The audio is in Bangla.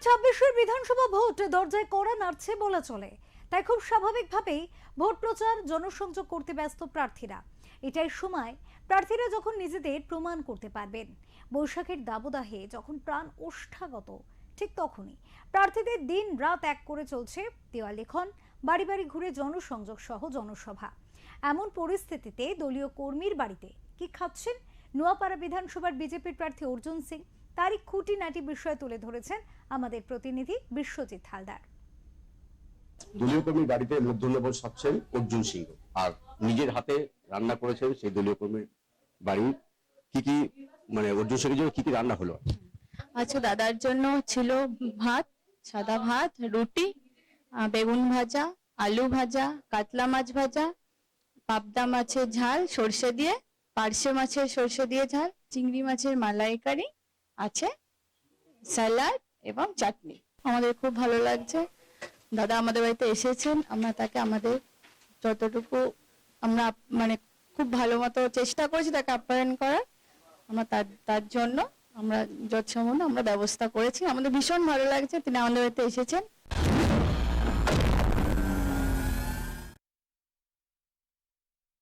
ছাব্বিশের বিধানসভা ভোট দরজায় কড়া নাড়ছে বলা চলে। তাই খুব স্বাভাবিকভাবেই ভোট প্রচার জনসংযোগ করতে ব্যস্ত প্রার্থীরা। এটাই সময় প্রার্থীরা যখন নিজেদের প্রমাণ করতে পারবেন। বৈশাখের দাবদাহে যখন প্রাণ ওষ্ঠাগত, ঠিক তখনই প্রার্থীদের দিন রাত এক করে চলছে দেওয়াল লিখন, বাড়ি বাড়ি ঘুরে জনসংযোগ সহ জনসভা। এমন পরিস্থিতিতে দলীয় কর্মীর বাড়িতে কি খাচ্ছেন নোয়াপাড়া বিধানসভার বিজেপির প্রার্থী অর্জুন সিং, তারই খুঁটিনাটি বিষয় তুলে ধরেছেন আমাদের প্রতিনিধি বিশ্বজিৎ হালদার। দলীয় কর্মীর বাড়িতে মধ্যাহ্নভোজ সাচ্ছেন অর্জুন সিং, আর নিজের হাতে রান্না করেছেন সেই দলীয় কর্মীর বাড়ি। কি অর্জুন সিং এর জন্য কি রান্না হলো? আচ্ছা, দাদার জন্য ছিল ভাত, সাদা ভাত, রুটি, বেগুন ভাজা, আলু ভাজা, কাতলা মাছ ভাজা, পাবদা মাছের ঝাল সর্ষে দিয়ে, পার্শে মাছের সর্ষে দিয়ে ঝাল, চিংড়ি মাছের মালাইকারি আছে, স্যালাড এবং চাটনি। আমাদের খুব ভালো লাগছে, দাদা আমাদের বাড়িতে এসেছেন। আমরা তাকে আমাদের যতটুকু আমরা খুব ভালো মতো চেষ্টা করছি তাকে আপ্যায়ন করার। আমরা তার জন্য আমরা যৎসামান্য আমরা ব্যবস্থা করেছি। আমাদের ভীষণ ভালো লাগছে তিনি আমাদের বাড়িতে এসেছেন।